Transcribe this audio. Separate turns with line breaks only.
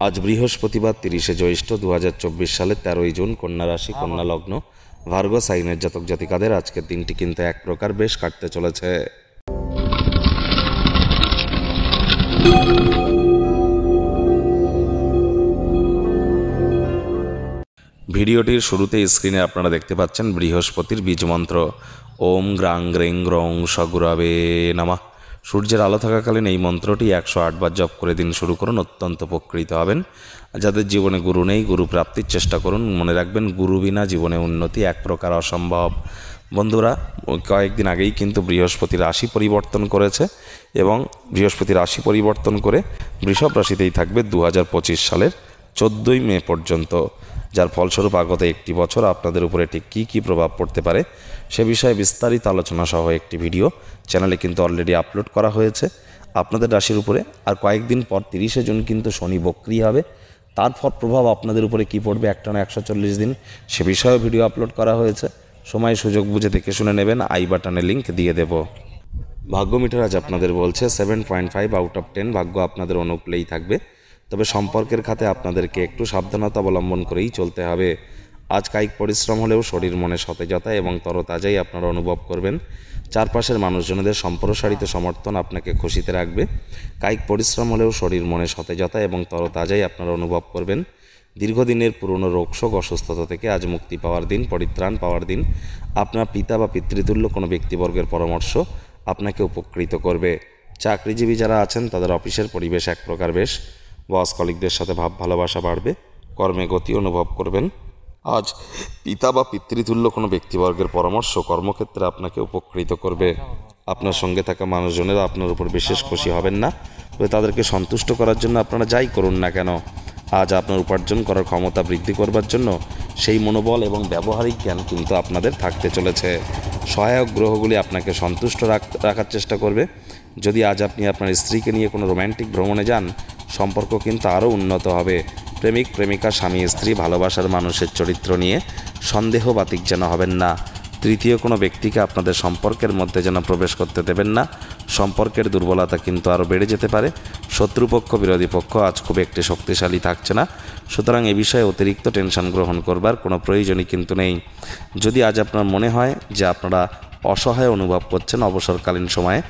আজ বৃহস্পতিবার 30শে জ্যৈষ্ঠ 2024 সালের 13ই জুন, কন্যা রাশি, কন্যা লগ্ন, ভার্গো সাইনের জাতক জাতিকাদের আজকের দিনটি কিন্তু এক প্রকার বেশ কাটতে চলেছে। ভিডিওটির শুরুতে স্ক্রিনে আপনারা দেখতে পাচ্ছেন বৃহস্পতির বীজ মন্ত্র ওম গ্রাং গ্রেং গ্রং সগুরাবে নামা। সূর্যের আলো থাকাকালীন এই মন্ত্রটি 108 বার জপ করে দিন শুরু করুন, অত্যন্ত উপকৃত হবেন। যাদের জীবনে গুরু নেই, গুরু প্রাপ্তির চেষ্টা করুন। মনে রাখবেন, গুরু বিনা জীবনে উন্নতি এক প্রকার অসম্ভব। বন্ধুরা, কয়েকদিন আগেই কিন্তু বৃহস্পতি রাশি পরিবর্তন করেছে এবং বৃহস্পতি রাশি পরিবর্তন করে বৃষভ রাশিতেই থাকবে 2025 সালের 14ই মে পর্যন্ত, যার ফলস্বরূপ আগত একটি বছর আপনাদের উপরে ঠিক কী কী প্রভাব পড়তে পারে সে বিষয়ে বিস্তারিত আলোচনা সহ একটি ভিডিও চ্যানেলে কিন্তু অলরেডি আপলোড করা হয়েছে আপনাদের রাশির উপরে। আর কয়েকদিন পর 30শে জুন কিন্তু শনি বক্রি হবে, তার প্রভাব আপনাদের উপরে কী পড়বে একটানা 140 দিন সে বিষয়েও ভিডিও আপলোড করা হয়েছে। সময় সুযোগ বুঝে দেখে শুনে নেবেন, আই বাটনে লিঙ্ক দিয়ে দেব। ভাগ্য মিটার আজ আপনাদের বলছে 7.5 আউট অফ 10 ভাগ্য আপনাদের অনুকূলেই থাকবে, তবে সম্পর্কের খাতে আপনাদেরকে একটু সাবধানতা অবলম্বন করেই চলতে হবে। আজ কায়িক পরিশ্রম হলেও শরীর মনে সতেজতা এবং তরতাজাই আপনারা অনুভব করবেন। চারপাশের মানুষজনদের সম্প্রসারিত সমর্থন আপনাকে খুশিতে রাখবে। কায়িক পরিশ্রম হলেও শরীর মনে সতেজতা এবং তরতাজাই আপনারা অনুভব করবেন। দীর্ঘদিনের পুরনো রোগশোক অসুস্থতা থেকে আজ মুক্তি পাওয়ার দিন, পরিত্রাণ পাওয়ার দিন। আপনার পিতা বা পিতৃতুল্য কোনো ব্যক্তিবর্গের পরামর্শ আপনাকে উপকৃত করবে। চাকরিজীবী যারা আছেন তাদের অফিসের পরিবেশ এক প্রকার বেশ, বস কলিগদের সাথে ভাব ভালোবাসা বাড়বে, কর্মে গতি অনুভব করবেন। আজ পিতা বা পিতৃতুল্য কোনো ব্যক্তিবর্গের পরামর্শ কর্মক্ষেত্রে আপনাকে উপকৃত করবে। আপনার সঙ্গে থাকা মানুষজনেরা আপনার উপর বিশেষ খুশি হবেন না, তবে তাদেরকে সন্তুষ্ট করার জন্য আপনারা যাই করুন না কেন, আজ আপনার উপার্জন করার ক্ষমতা বৃদ্ধি করবার জন্য সেই মনোবল এবং ব্যবহারিক জ্ঞান কিন্তু আপনাদের থাকতে চলেছে। সহায়ক গ্রহগুলি আপনাকে সন্তুষ্ট রাখার চেষ্টা করবে। যদি আজ আপনি আপনার স্ত্রীকে নিয়ে কোনো রোম্যান্টিক ভ্রমণে যান, সম্পর্ক কিন্তু আরও উন্নত হবে। প্রেমিক প্রেমিকা, স্বামী স্ত্রী, ভালোবাসার মানুষের চরিত্র নিয়ে সন্দেহবাতিক যেন হবেন না। তৃতীয় কোনো ব্যক্তিকে আপনাদের সম্পর্কের মধ্যে যেন প্রবেশ করতে দেবেন না। সম্পর্কের দুর্বলতা কিন্তু আরও বেড়ে যেতে পারে। শত্রুপক্ষ, বিরোধী পক্ষ আজ খুব একটি শক্তিশালী থাকছে না, সুতরাং এ বিষয়ে অতিরিক্ত টেনশন গ্রহণ করবার কোনো প্রয়োজনই কিন্তু নেই। যদি আজ আপনার মনে হয় যে আপনারা অসহায় অনুভব করছেন, অবসরকালীন সময়ে